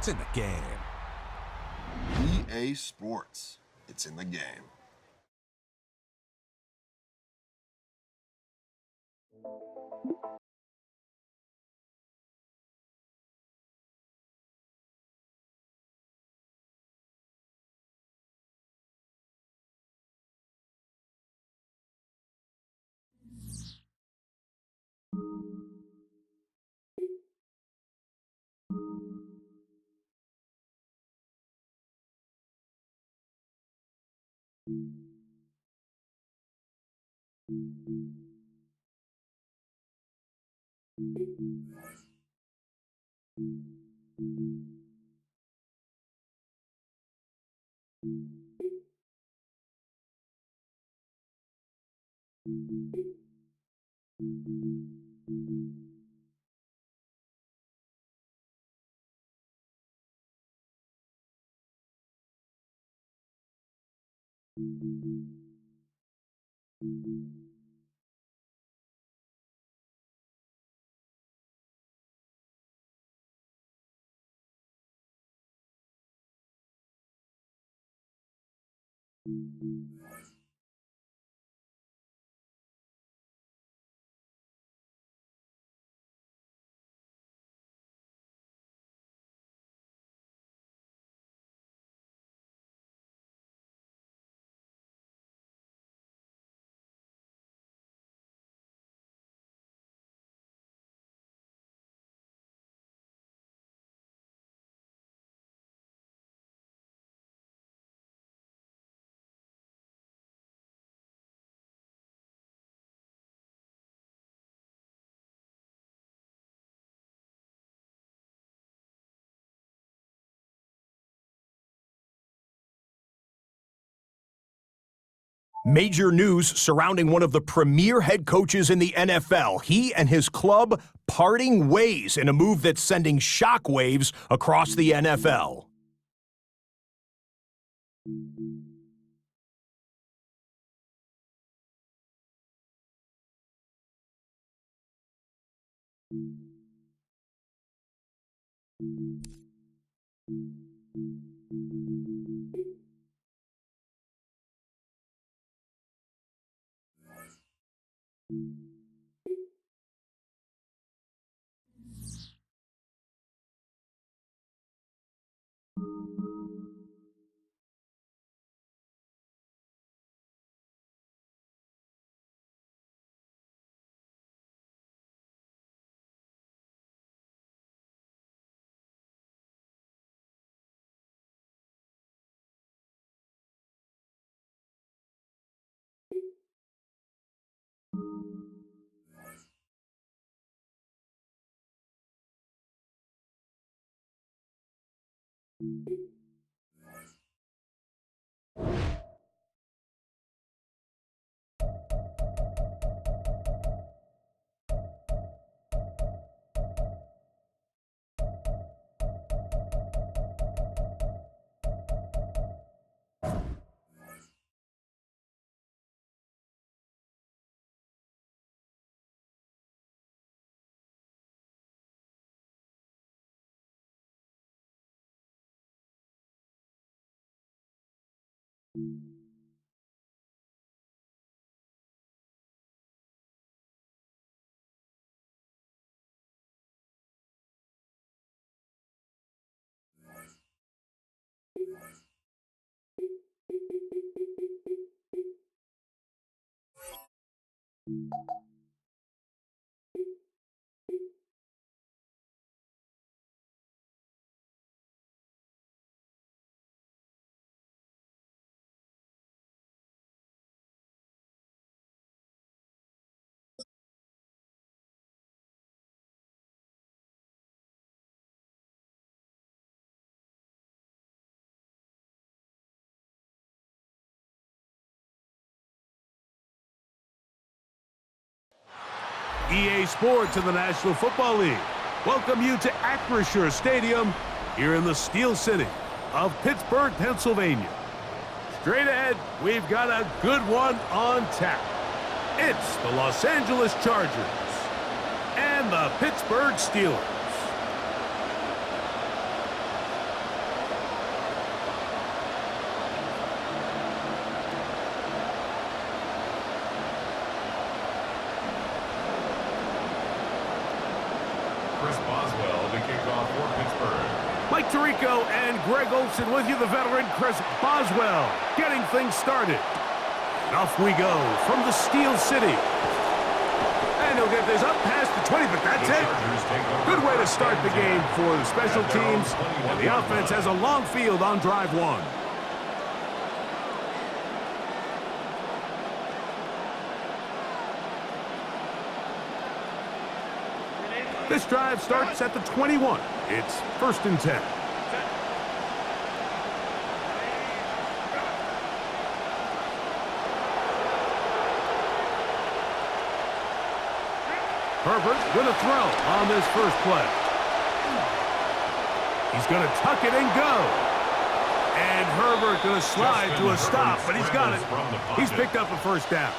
It's in the game. EA Sports. It's in the game. Major news surrounding one of the premier head coaches in the NFL. He and his club parting ways in a move that's sending shockwaves across the NFL. EA Sports and the National Football League welcome you to Acrisure Stadium here in the Steel City of Pittsburgh, Pennsylvania. Straight ahead, we've got a good one on tap. It's the Los Angeles Chargers and the Pittsburgh Steelers. Boswell to kick off for Pittsburgh. Mike Tirico and Greg Olson with you, the veteran Chris Boswell, getting things started. And off we go from the Steel City. And he'll get this up past the 20, but that's it. Good way to start the game for the special teams. And the offense has a long field on drive one. This drive starts at the 21. It's 1st and 10. Herbert going to throw on this first play. He's going to tuck it and go. And Herbert going to slide to a stop, but he's got it. He's picked up a first down.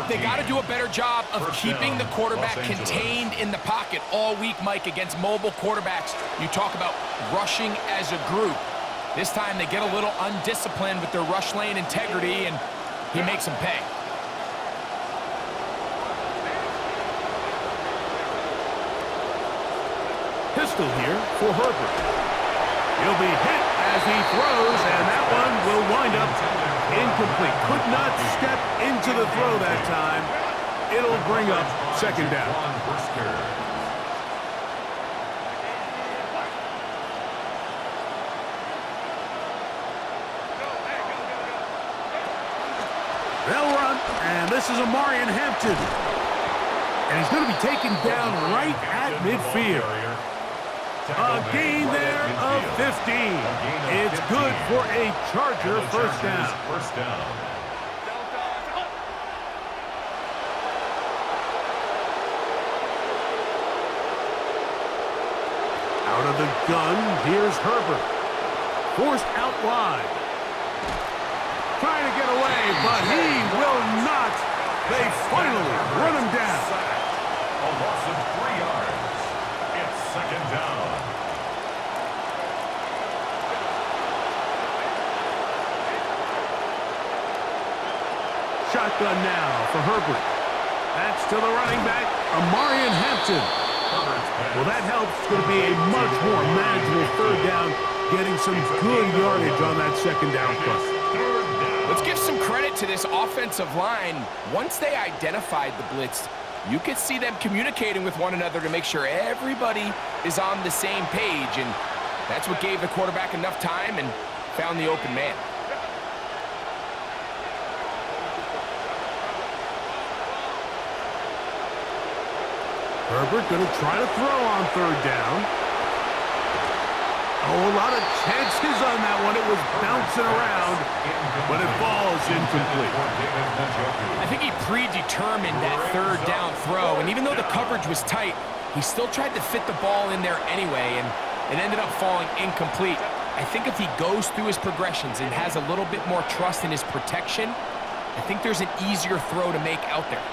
They got to do a better job of keeping the quarterback contained in the pocket all week, Mike, against mobile quarterbacks. You talk about rushing as a group. This time they get a little undisciplined with their rush lane integrity, and he makes them pay. Pistol here for Herbert. He'll be hit as he throws, and that one will wind up incomplete. Could not step into the throw that time. It'll bring up 2nd down. They'll run, and this is Amarian Hampton. And he's going to be taken down right at midfield. A gain there of 15. It's good for a Charger first down. Out of the gun, here's Herbert. Forced out wide. Trying to get away, but he will not. They finally run him down. A loss of 3 yards. It's 2nd down. Shotgun now for Herbert. That's to the running back, Amarian Hampton. Well, that helps. It's going to be a much more manageable 3rd down, getting some good yardage on that 2nd down play. Let's give some credit to this offensive line. Once they identified the blitz, you could see them communicating with one another to make sure everybody is on the same page, and that's what gave the quarterback enough time and found the open man. Herbert going to try to throw on 3rd down. Oh, a lot of chances on that one. It was bouncing around, but it falls incomplete. I think he predetermined that 3rd down throw, and even though the coverage was tight, he still tried to fit the ball in there anyway, and it ended up falling incomplete. I think if he goes through his progressions and has a little bit more trust in his protection, I think there's an easier throw to make out there.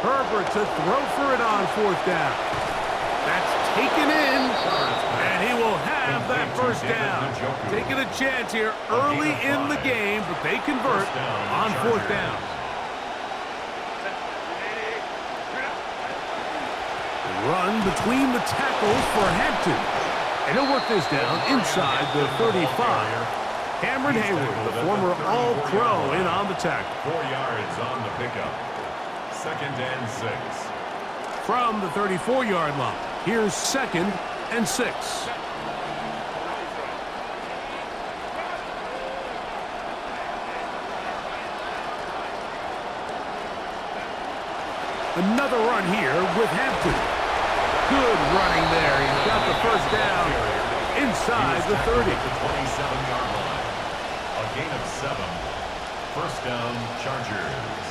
Herbert to throw for it on 4th down. That's taken in, and he will have that first down. Taking a chance here early in the game, but they convert on 4th down. Run between the tackles for Hampton. And he'll work this down inside the 35. Cameron Hayward, the former All-Pro, in on the tackle. 4 yards on the pickup. 2nd and 6. From the 34-yard line, here's 2nd and 6. Another run here with Hampton. Good running there. He's got the first down inside the 30. The 27-yard line. A gain of 7. First down, Chargers.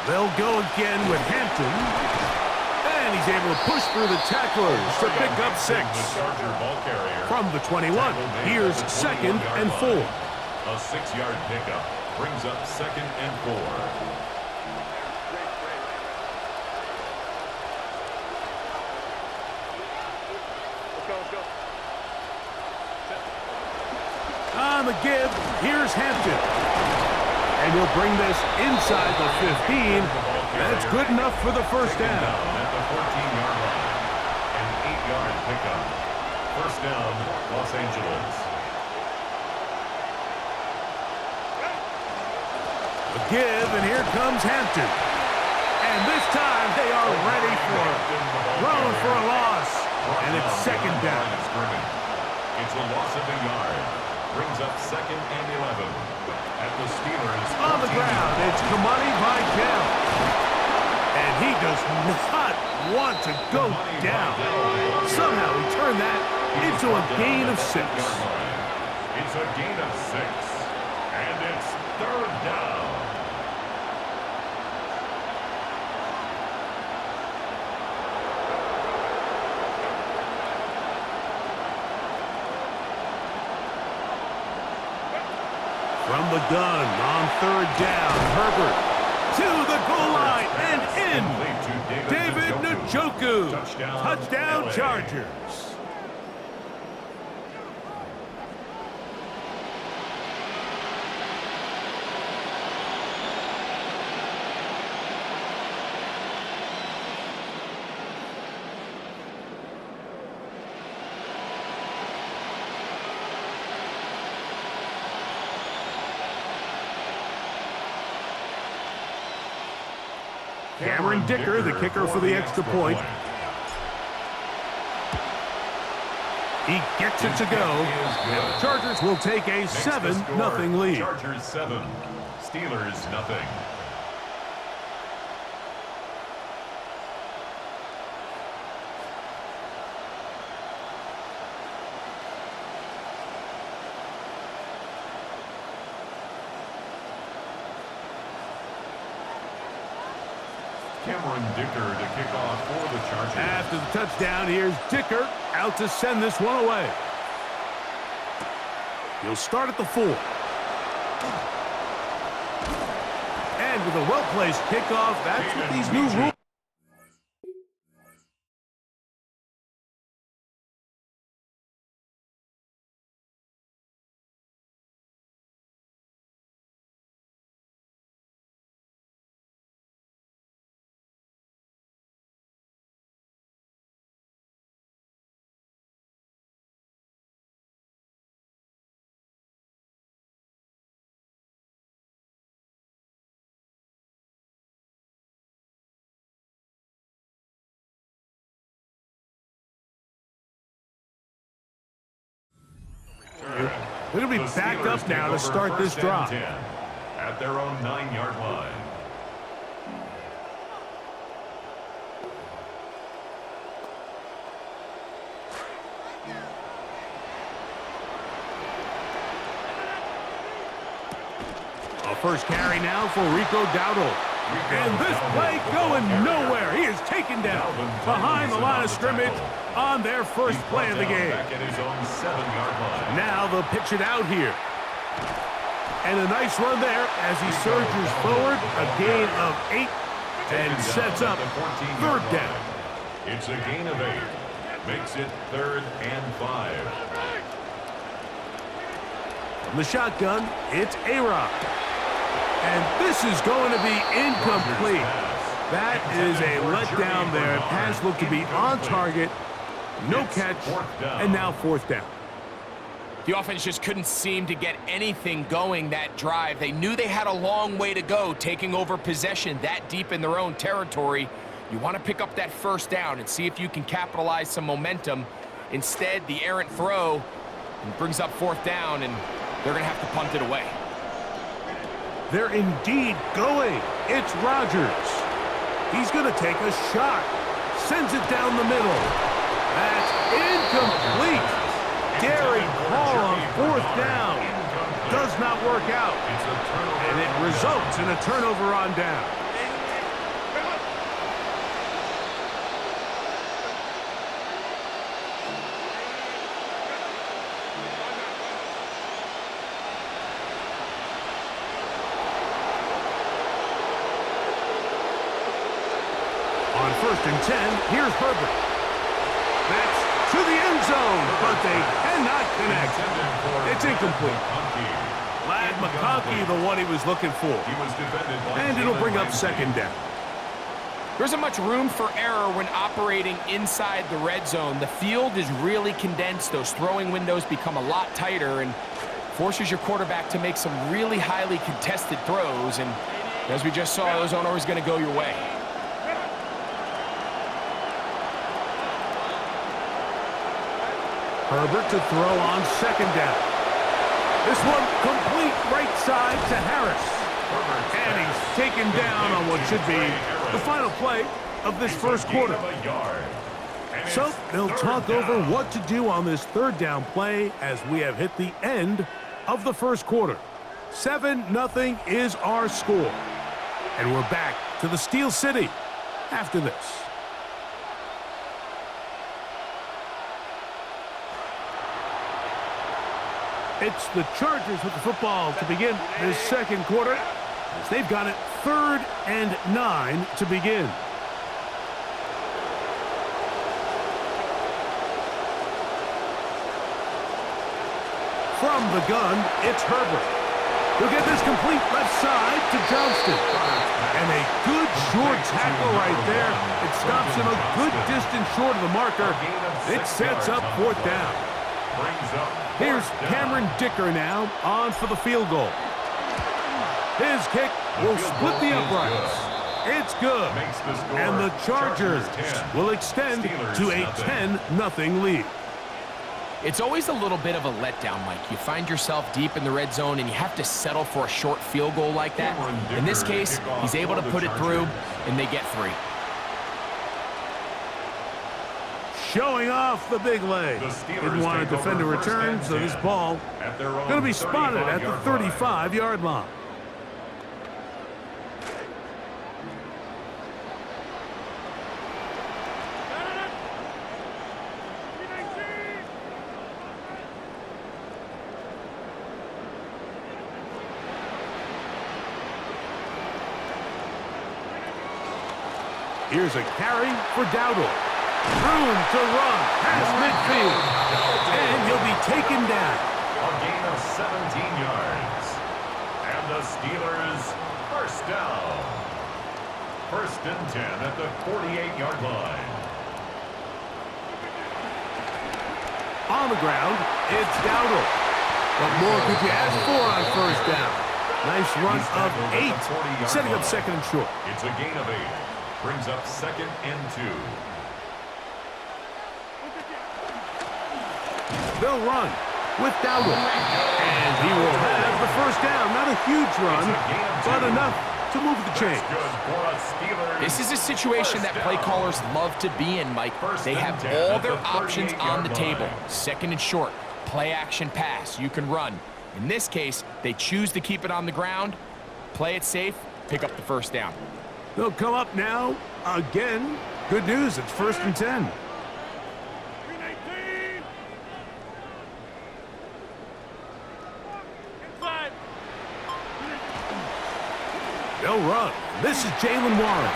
They'll go again with Hampton. And he's able to push through the tacklers to pick up 6. The Charger ball carrier. From the 21, here's 2nd and 4. A 6-yard pickup brings up 2nd and 4. On the give, here's Hampton. And he'll bring this inside the 15. That's good enough for the first down. At the 14-yard line. An 8-yard pickup. First down, Los Angeles. The give, and here comes Hampton. And this time they are ready for it. Thrown for a loss. And it's 2nd down. It's a loss of a yard. Brings up 2nd and 11. At the Steelers. On the ground, it's Kamani Vidal. And he does not want to go down. Somehow he turned that into a gain of 6. It's a gain of 6. And it's 3rd down. From the gun on 3rd down, Herbert to the goal line and in. David Njoku. Touchdown Chargers. Cameron Dicker, the kicker for the extra point. He gets it to go. And the Chargers will take a 7-0 lead. Chargers 7, Steelers nothing. Cameron Dicker to kick off for the Chargers. After the touchdown, here's Dicker out to send this one away. He'll start at the 4. And with a well-placed kickoff, that's what these new rules. They're going to be backed up now to start this drive. At their own 9-yard line. A first carry now for Rico Dowdle. And this play going nowhere. He is taken down behind the line of scrimmage on their first play of the game. Now they'll pitch it out here. And a nice run there as he surges forward. A gain of 8 and sets up 3rd down. It's a gain of 8. Makes it 3rd and 5. From the shotgun, it's A-Rod. And this is going to be incomplete. That is a letdown there. Pass looked to be on target. No catch. And now 4th down. The offense just couldn't seem to get anything going that drive. They knew they had a long way to go, taking over possession that deep in their own territory. You want to pick up that 1st down and see if you can capitalize some momentum. Instead, the errant throw brings up 4th down, and they're going to have to punt it away. They're indeed going. It's Rodgers. He's going to take a shot. Sends it down the middle. That's incomplete. Gary Hall on 4th down. Does not work out. And it results in a turnover on down. first and 10. Here's Herbert. That's to the end zone, but they cannot connect. It's incomplete. Lad McConkey, the one he was looking for. And it'll bring up second down. There isn't much room for error when operating inside the red zone. The field is really condensed. Those throwing windows become a lot tighter and forces your quarterback to make some really highly contested throws. And as we just saw, those aren't always going to go your way. Herbert to throw on second down. This one complete right side to Harris. And he's taken down on what should be the final play of this first quarter. So they'll talk over what to do on this third down play as we have hit the end of the first quarter. 7-0 is our score. And we're back to the Steel City after this. It's the Chargers with the football to begin this second quarter, as they've got it 3rd and 9 to begin. From the gun, it's Herbert. He'll get this complete left side to Johnston. And a good short tackle right there. It stops him a good distance short of the marker. It sets up 4th down. Here's Cameron Dicker now on for the field goal. His kick will split the uprights. It's good. And the Chargers will extend to a 10-0 lead. It's always a little bit of a letdown, Mike. You find yourself deep in the red zone, and you have to settle for a short field goal like that. In this case, he's able to put it through, and they get 3. Showing off the big leg. Didn't want to defend a return, so this ball going to be spotted at the 35-yard line. Here's a carry for Dowdle. Room to run past midfield. And he'll be taken down. A gain of 17 yards. And the Steelers first down. 1st and 10 at the 48-yard line. On the ground, it's Dowdle. What more could you ask for on first down? Nice run of 8, setting up 2nd and short. It's a gain of 8. Brings up 2nd and 2. They'll run with Dowdle. And he will have the first down. Not a huge run, but enough to move the chains. This is a situation that play callers love to be in, Mike. They have all their options on the table. 2nd and short, play action pass. You can run. In this case, they choose to keep it on the ground, play it safe, pick up the first down. They'll come up now again. Good news, it's 1st and 10. They'll run. This is Jalen Warren.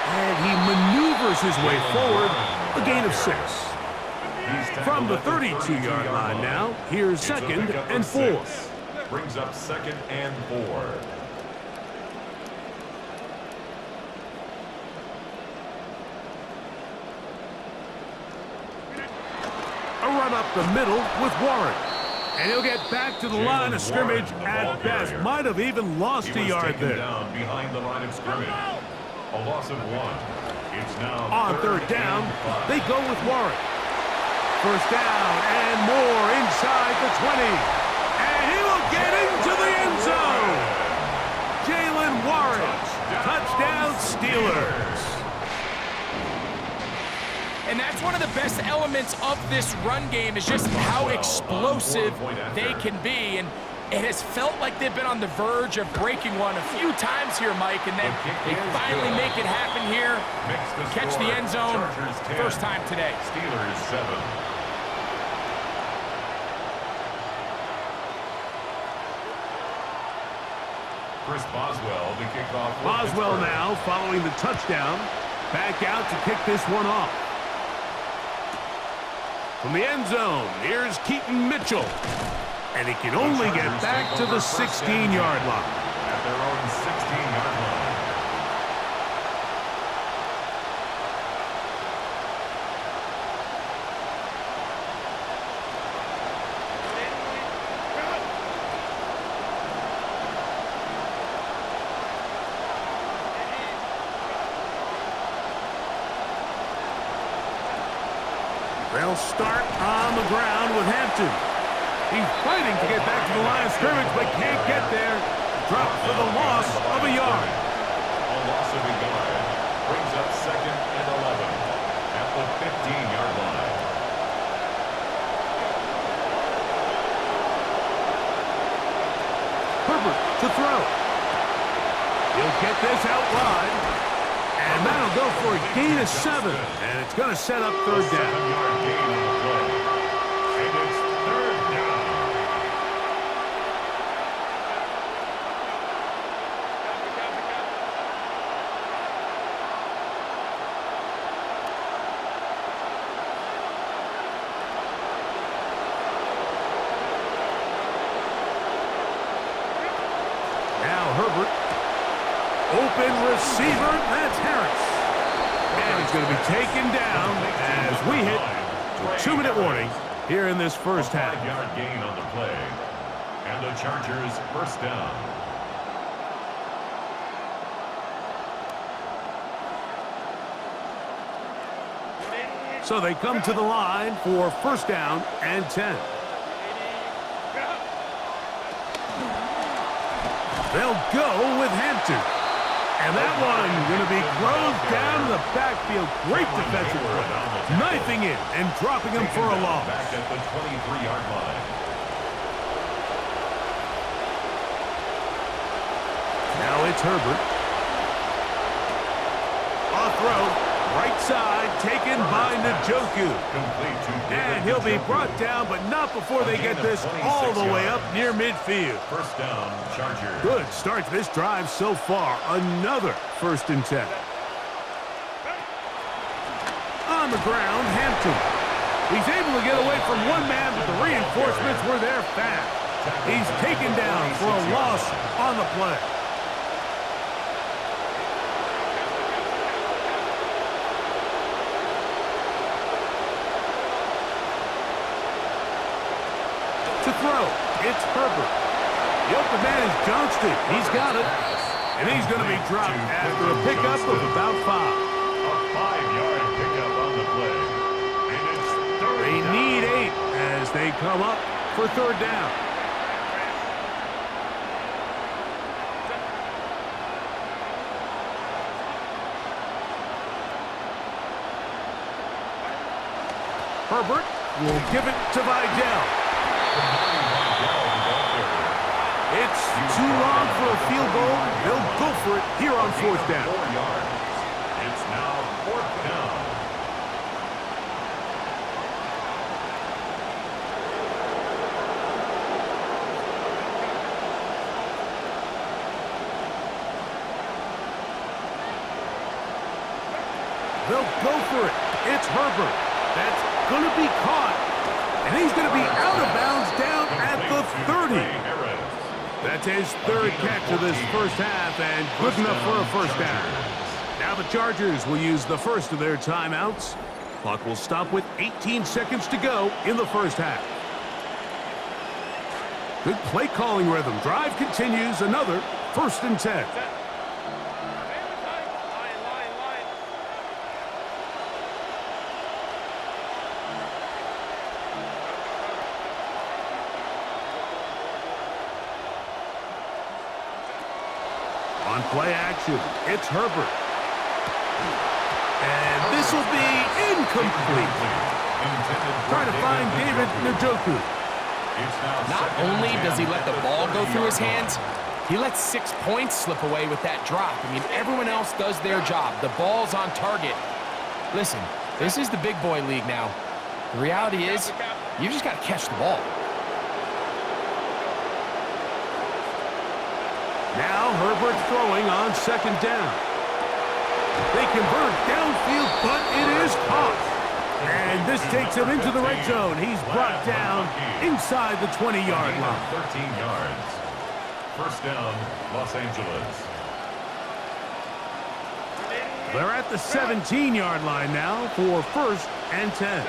And he maneuvers his way forward, a gain of 6. From the 32-yard line now, here's 2nd and 4. Brings up 2nd and 4. A run up the middle with Warren. And he'll get back to the line of scrimmage at best. Might have even lost a yard there. Down behind the line of scrimmage. A loss of 1. It's now on 3rd down. They go with Warren. First down and more inside the 20. And he will get into the end zone. Jalen Warren. Touchdown Steelers. And that's one of the best elements of this run game is just how explosive they can be. And it has felt like they've been on the verge of breaking one a few times here, Mike, and then they finally make it happen here. Catch the end zone, first time today. Steelers 7. Chris Boswell, the kickoff. Boswell now following the touchdown. back out to kick this one off. From the end zone, here's Keaton Mitchell. And he can only get back to the 16-yard line. At their own 16-yard line. They'll start on the ground with Hampton. He's fighting to get back to the line of scrimmage, but can't get there. Dropped for the loss of a yard. A loss of a yard brings up 2nd and 11 at the 15-yard line. Herbert to throw. He'll get this out wide. And that'll go for a gain of 7. And it's going to set up third down. 7-yard gain on the play. And it's third down. Now Herbert. Open receiver, that's Harris. And he's going to be taken down as we hit a 2-minute warning here in this first half. 5-yard gain on the play. And the Chargers first down. So they come to the line for first down and 10. They'll go with Hampton. And that one going to be closed down in the backfield. Great defensive play. Knifing in and dropping him for a loss. Back at the 23-yard line. Now it's Herbert. A throw. Right side taken by Njoku. Complete to And he'll be brought down, but not before they get this all the way up near midfield. First down, Chargers. Good start to this drive so far. Another 1st and 10. On the ground, Hampton. He's able to get away from one man, but the reinforcements were there fast. He's taken down for a loss on the play. To throw, it's Herbert. The open man is Johnston. He's got it. And he's going to be dropped after a pickup of about 5. A 5-yard pickup on the play. And it's third They down. need 8 as they come up for third down. Herbert will give it to Vidal. It's too long for a field goal. They'll go for it here on 4th down. 4 yards. It's now 4th down. They'll go for it. It's Herbert. That's going to be caught. And he's going to be out of bounds down at the 30. That's his 3rd catch of this first half, and good enough for a first down. Now the Chargers will use the first of their timeouts. Clock will stop with 18 seconds to go in the first half. Good play calling rhythm. Drive continues. Another 1st and 10. On play action, it's Herbert. And this will be incomplete. Trying to find David Njoku. Not only does he let the ball go through his hands, he lets 6 points slip away with that drop. I mean, everyone else does their job. The ball's on target. Listen, this is the big boy league now. The reality is, you just got to catch the ball. Now Herbert's throwing on 2nd down. They convert downfield, but it is caught. And this takes him into the red zone. He's brought down inside the 20-yard line. 13 yards. First down, Los Angeles. They're at the 17-yard line now for 1st and 10.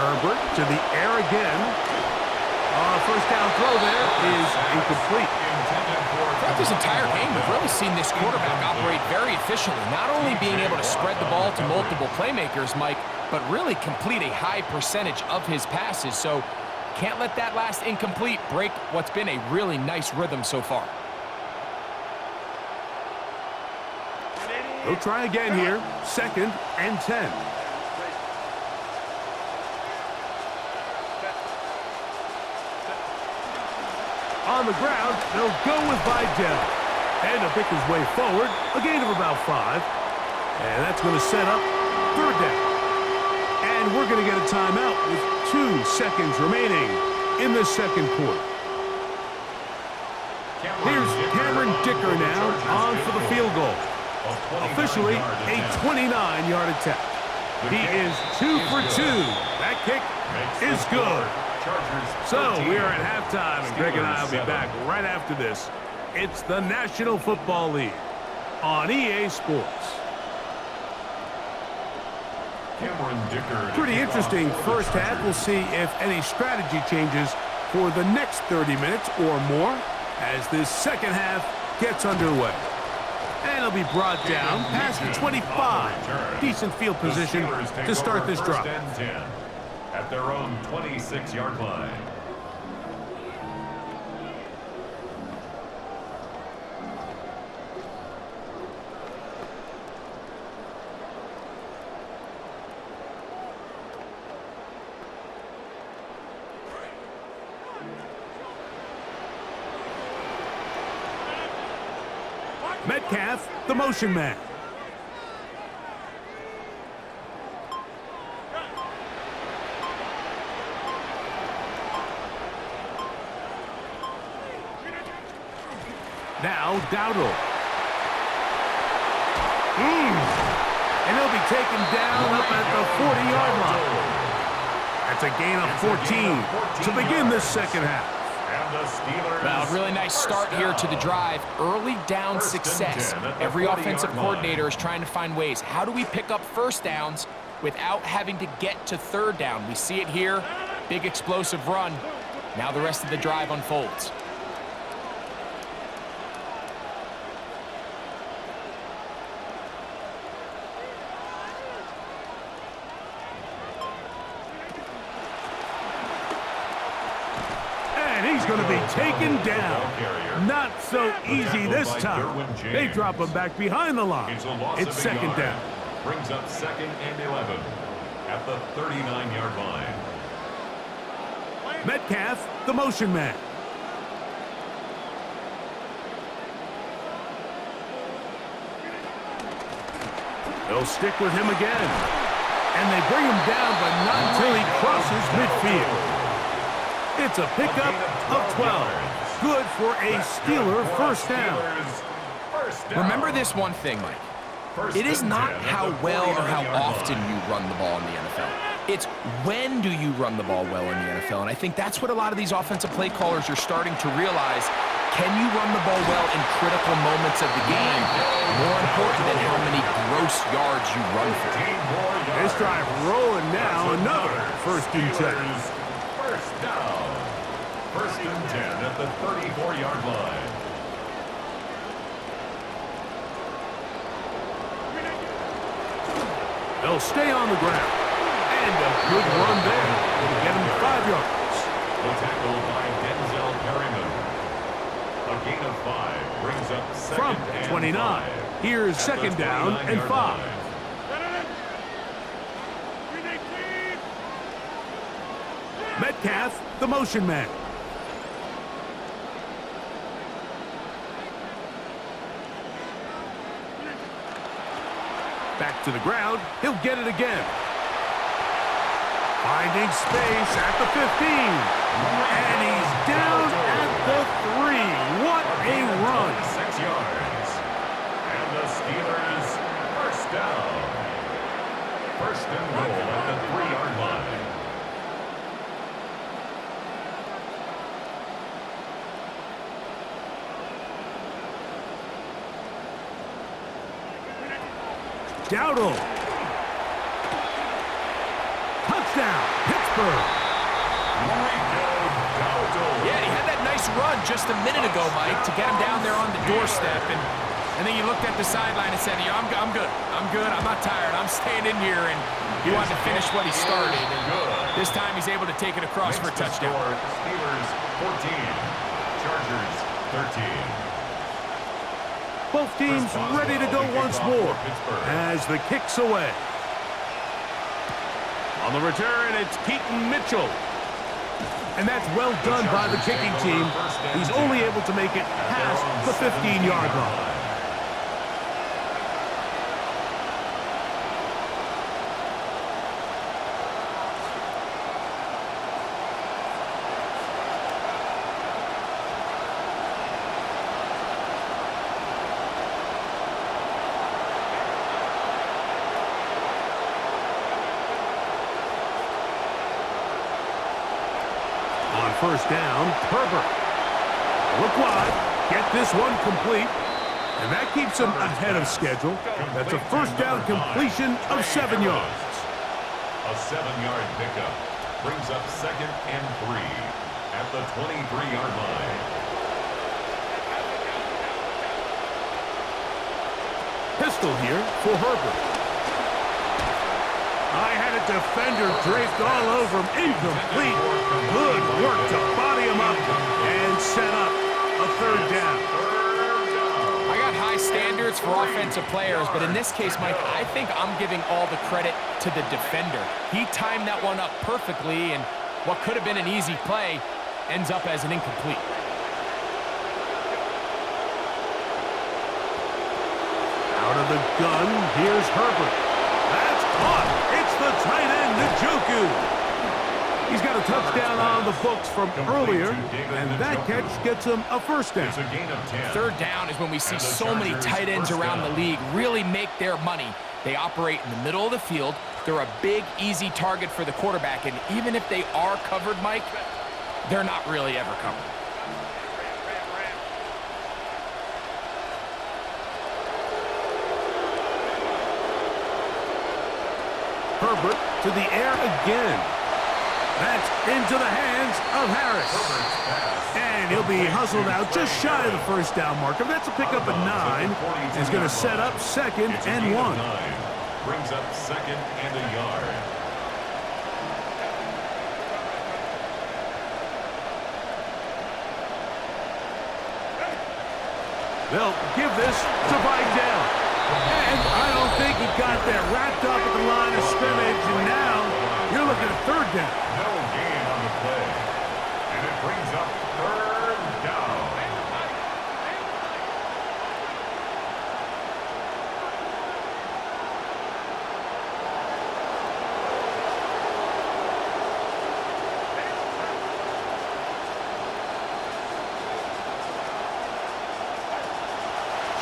Herbert to the air again. First down throw there is incomplete. Throughout this entire game, we've really seen this quarterback operate very efficiently, not only being able to spread the ball to multiple playmakers, Mike, but really complete a high percentage of his passes. So can't let that last incomplete break what's been a really nice rhythm so far. They'll try again here. 2nd and 10. On the ground, they'll go with Vidal. And to pick his way forward, a gain of about 5. And that's going to set up 3rd down. And we're going to get a timeout with 2 seconds remaining in the 2nd quarter. Here's Cameron Dicker now on for the field goal. Officially a 29-yard attempt. He is 2 for 2. That kick is good. So we are at halftime, and Greg and I will be back right after this. It's the National Football League on EA Sports. Pretty interesting first half. We'll see if any strategy changes for the next 30 minutes or more as this second half gets underway. And it'll be brought down past the 25. Decent field position to start this drive. At their own 26-yard line. Metcalf, the motion man. Now, Dowdle. And he'll be taken down up at the 40-yard line. That's a gain of 14 to begin this second half. Well, a really nice start here to the drive. Early down success. Every offensive coordinator is trying to find ways. How do we pick up first downs without having to get to 3rd down? We see it here. Big explosive run. Now the rest of the drive unfolds. He's going to be taken down. Not so easy this time. They drop him back behind the line. It's 2nd down. Brings up 2nd and 11 at the 39-yard line. Metcalf, the motion man. They'll stick with him again. And they bring him down, but not until he crosses midfield. It's a pickup of 12. Good for a Steeler first down. Remember this one thing, Mike. It is not how well or how often you run the ball in the NFL. It's when do you run the ball well in the NFL. And I think that's what a lot of these offensive play callers are starting to realize. Can you run the ball well in critical moments of the game? More important than how many gross yards you run for. This drive rolling now. Another 1st and 10. First down. 1st and 10 at the 34-yard line. They'll stay on the ground. And a good run there. It'll get him 5 yards. The tackle by Denzel Perryman. A gain of 5 brings up 2nd From and 29. 5. Here's 2nd down and 5. the motion man. Back to the ground. He'll get it again. Finding space at the 15. And he's down at the 3. What a run. 6 yards. And the Steelers first down. First and goal at the 3-yard line. Dowdle. Touchdown, Pittsburgh. Yeah, he had that nice run just a minute ago, Mike, to get him down there on the doorstep. And then he looked at the sideline and said, "Yeah, I'm good. I'm good. I'm not tired. I'm staying in here." And he wanted to finish what he started. And this time he's able to take it across for a touchdown. Steelers 14, Chargers 13. Both teams ready to go once more as the kick's away. On the return, it's Keaton Mitchell. And that's well done by the kicking team. He's only able to make it past the 15-yard line. First down, Herbert. Look wide, get this one complete, and that keeps him ahead of schedule. That's a first down completion of 7 yards. A 7-yard pickup brings up 2nd and 3 at the 23-yard line. Pistol here for Herbert. I had a defender draped all over him. Incomplete. Good work to body him up and set up a 3rd down. I got high standards for offensive players, but in this case, Mike, I think I'm giving all the credit to the defender. He timed that one up perfectly, and what could have been an easy play ends up as an incomplete. Out of the gun, here's Herbert. That's caught. It's the tight end, Njoku. He's got a touchdown on the books from earlier, and that catch gets him a first down. 3rd down is when we see so many tight ends around the league really make their money. They operate in the middle of the field. They're a big, easy target for the quarterback, and even if they are covered, Mike, they're not really ever covered. Herbert to the air again. That's into the hands of Harris. And he'll be hustled out just shy of the first down marker. That's a pickup at 9. He's going to set up 2nd and 1. Brings up 2nd and a yard. They'll give this to Vidal. And I don't think he got that wrapped up at the line of scrimmage. And now you're looking at 3rd down. No gain on the play. And it brings up 3rd down.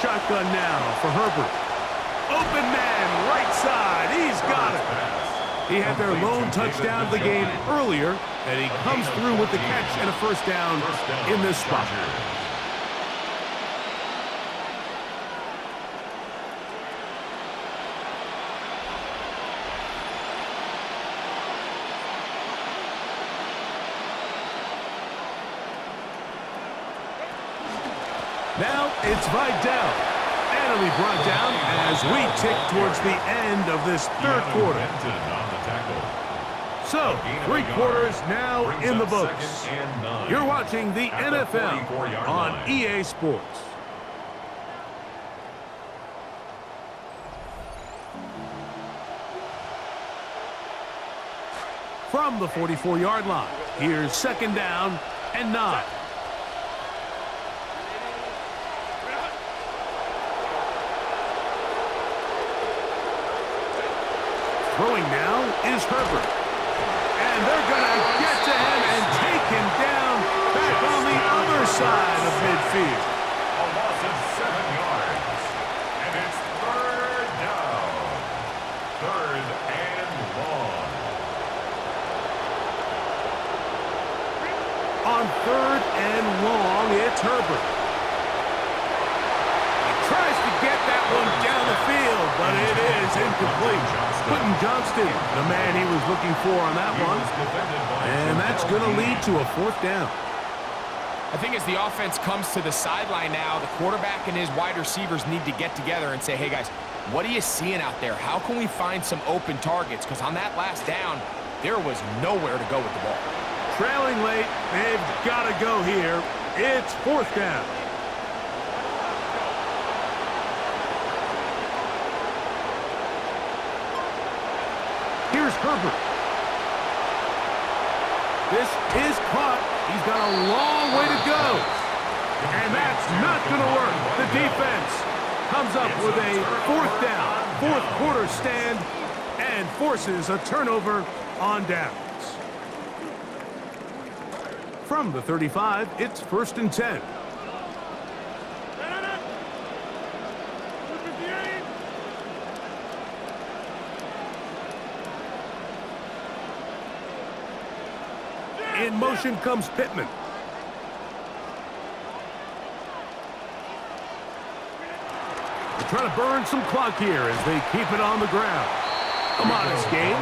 Shotgun now for Herbert. Open man, right side. He's got it. He had their lone touchdown of the game earlier, and he comes through with the catch and a first down in this spot. Now it's Vidal. And he'll be brought down as we tick towards the end of this 3rd quarter. So, 3 quarters now in the books. You're watching the NFL on EA Sports. From the 44-yard line, Here's 2nd down and 9. Throwing now is Herbert. And they're going to get to him and take him down back on the other side of midfield. A loss of 7 yards. And it's 3rd down. 3rd and long. On 3rd and long, it's Herbert. He tries to get that one down the field, but it is incomplete. Quentin Johnston, the man he was looking for on that one. And that's going to lead to a 4th down. I think as the offense comes to the sideline now, the quarterback and his wide receivers need to get together and say, hey, guys, what are you seeing out there? How can we find some open targets? Because on that last down, there was nowhere to go with the ball. Trailing late, they've got to go here. It's 4th down. Here's Herbert. This is caught. He's got a long way to go. And that's not going to work. The defense comes up with a 4th down, 4th quarter stand, and forces a turnover on downs. From the 35, it's 1st and 10. In motion comes Pittman. They're trying to burn some clock here as they keep it on the ground. A modest gain,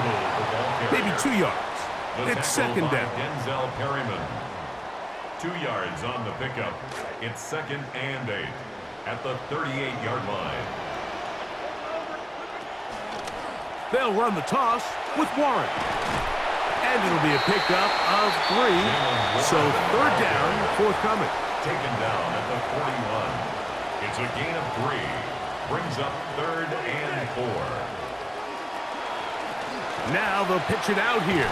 maybe 2 yards. It's 2nd down. Denzel Perryman. 2 yards on the pickup. It's 2nd and 8 at the 38-yard line. They'll run the toss with Warren. And it'll be a pickup of 3. So 3rd down, forthcoming. Taken down at the 41. It's a gain of 3. Brings up 3rd and 4. Now they'll pitch it out here.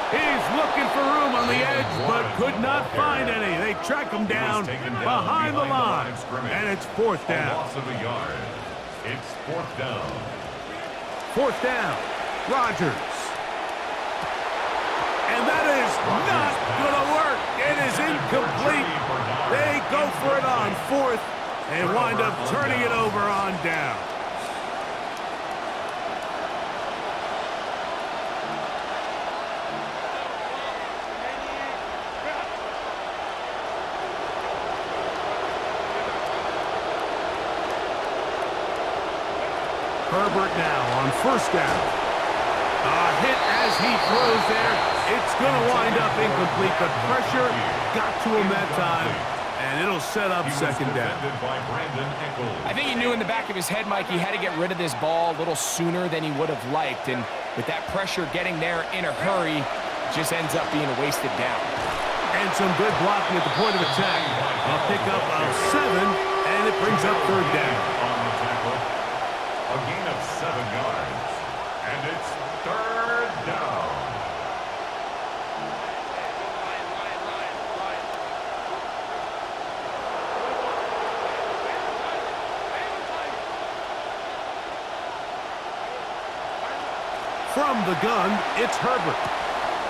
He's looking for room on the edge, but could not find any. They track him down behind the line. And it's 4th A down. loss of a yard. It's 4th down. 4th down. Rodgers. And that is not going to work. It is incomplete. They go for it on 4th and wind up turning it over on down. Herbert now on 1st down. A hit as he throws there. It's going to wind up incomplete. The pressure got to him that time, and it'll set up 2nd down. I think he knew in the back of his head, Mike, he had to get rid of this ball a little sooner than he would have liked, and with that pressure getting there in a hurry, it just ends up being a wasted down. And some good blocking at the point of attack. A pickup of 7, and it brings up 3rd down. On the tackle, a gain of 7 yards, and it's 3rd down. From the gun, it's Herbert.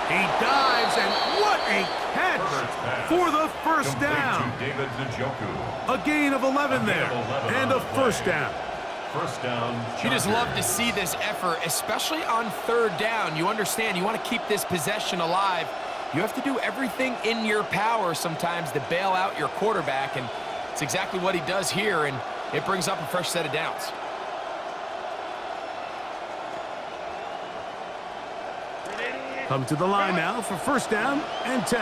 He dives, and what a catch for the 1st down. David Njoku. A gain of 11 there, and a 1st down. 1st down. You just love to see this effort, especially on 3rd down. You understand, you want to keep this possession alive. You have to do everything in your power sometimes to bail out your quarterback, and it's exactly what he does here, and it brings up a fresh set of downs. Come to the line now for 1st down and 10.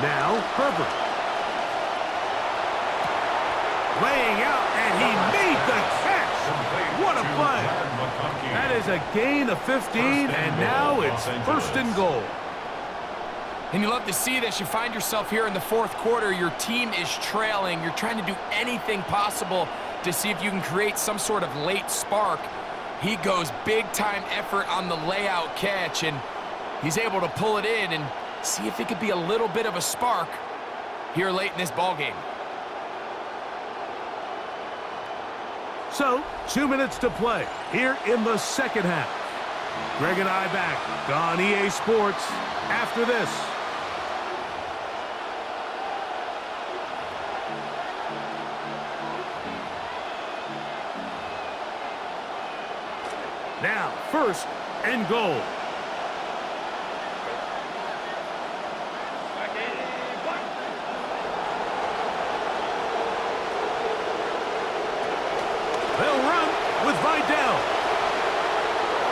Now Herbert. Laying out, and he made the catch. What a play. That is a gain of 15, and now it's 1st and goal. And you love to see this. You find yourself here in the 4th quarter. Your team is trailing. You're trying to do anything possible to see if you can create some sort of late spark. He goes big-time effort on the layout catch, and he's able to pull it in and see if it could be a little bit of a spark here late in this ball game. So, 2 minutes to play here in the second half. Greg and I back on EA Sports after this. Now, first and goal. They'll run with Vidal.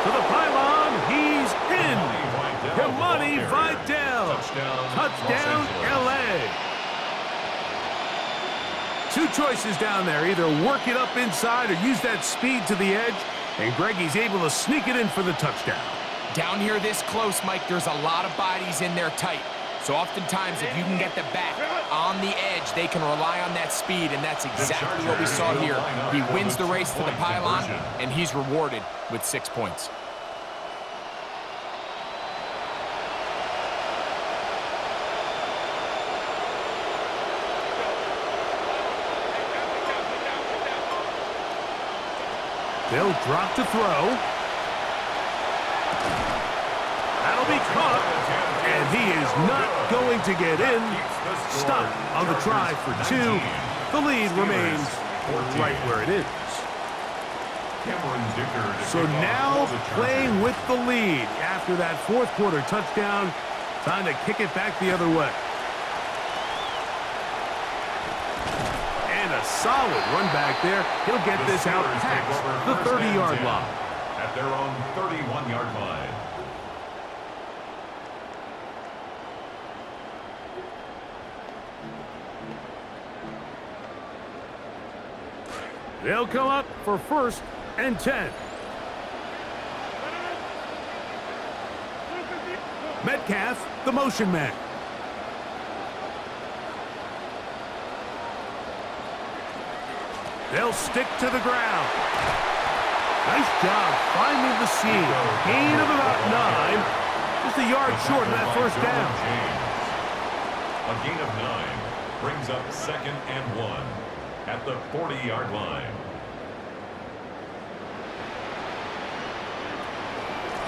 To the pylon, he's in. Kamani Vidal. Touchdown, LA. Two choices down there. Either work it up inside or use that speed to the edge. And Greggy's able to sneak it in for the touchdown. Down here this close, Mike, there's a lot of bodies in there tight. So oftentimes, if you can get the back on the edge, they can rely on that speed, and that's exactly what we saw here. He wins the race to the pylon, and he's rewarded with 6 points. They'll drop to throw. That'll be caught, and he is not going to get in. Stop on the try for 2. The lead remains right where it is. So now playing with the lead after that fourth quarter touchdown, time to kick it back the other way. And a solid run back there. He'll get this out past the 30-yard line. At their own 31-yard line. They'll come up for first and 10. Metcalf, the motion man. They'll stick to the ground. Nice job finding the seam. Gain of about 9. Just a yard short of that first down. A gain of 9 brings up 2nd and 1 at the 40-yard line.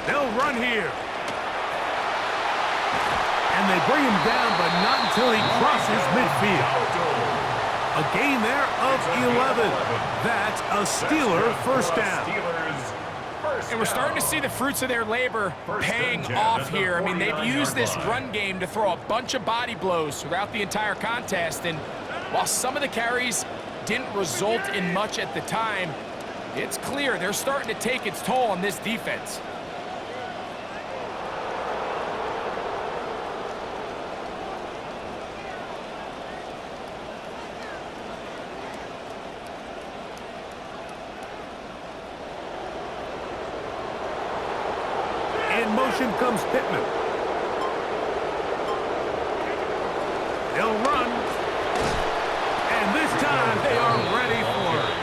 They'll run here. And they bring him down, but not until he crosses midfield. A gain there of 11. That's a Steeler first down. And we're starting to see the fruits of their labor paying off here. I mean, they've used this run game to throw a bunch of body blows throughout the entire contest. And while some of the carries didn't result in much at the time, it's clear they're starting to take its toll on this defense. In motion comes Pittman. They'll run. And this time they are ready for it.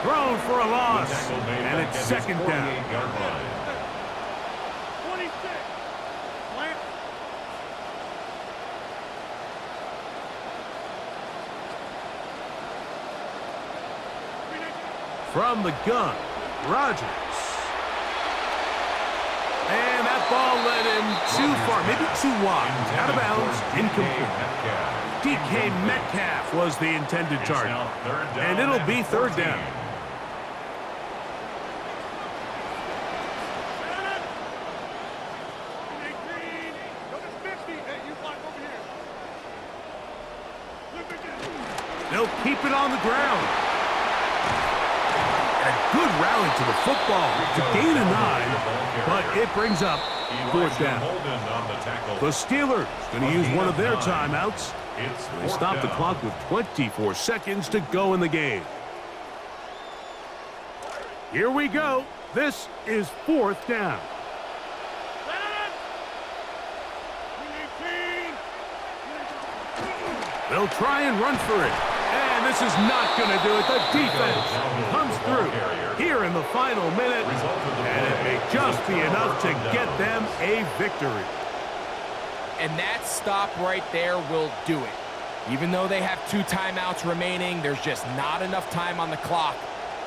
Thrown for a loss. And it's second down. 26. From the gun, Rodgers. And that ball led him too far, maybe too wide. Out of bounds, incomplete. DK Metcalf was the intended target. And it'll be third down. They'll keep it on the ground. A good rally to the football to gain a 9, but it brings up fourth down. The Steelers going to use one of their timeouts. They stop the clock with 24 seconds to go in the game. Here we go. This is fourth down. They'll try and run for it. And And this is not going to do it. The defense comes through here in the final minute, and it may just be enough to get them a victory. And that stop right there will do it. Even though they have 2 timeouts remaining, there's just not enough time on the clock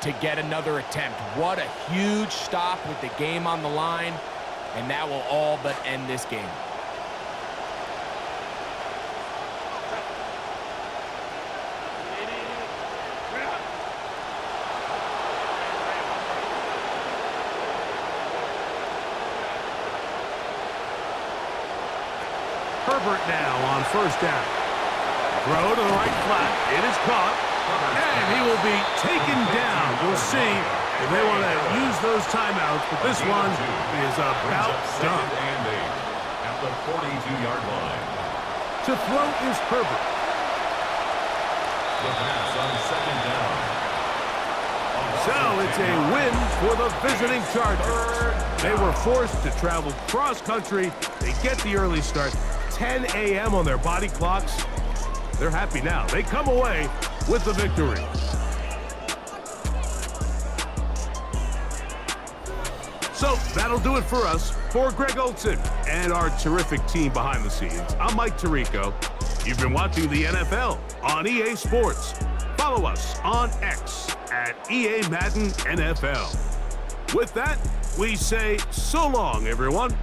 to get another attempt. What a huge stop with the game on the line, and that will all but end this game. Herbert now on first down. Throw to the right flat. It is caught. And he will be taken down. We'll see if they want to use those timeouts, but this one is about done. And 8 at the 42-yard line. To throw is Herbert. The pass on second down. So it's a win for the visiting Chargers. They were forced to travel cross-country. They get the early start. 10 a.m. on their body clocks. They're happy now. They come away with the victory. So that'll do it for us. For Greg Olson and our terrific team behind the scenes, I'm Mike Tirico. You've been watching the NFL on EA Sports. Follow us on X at EA Madden NFL. With that, we say so long, everyone.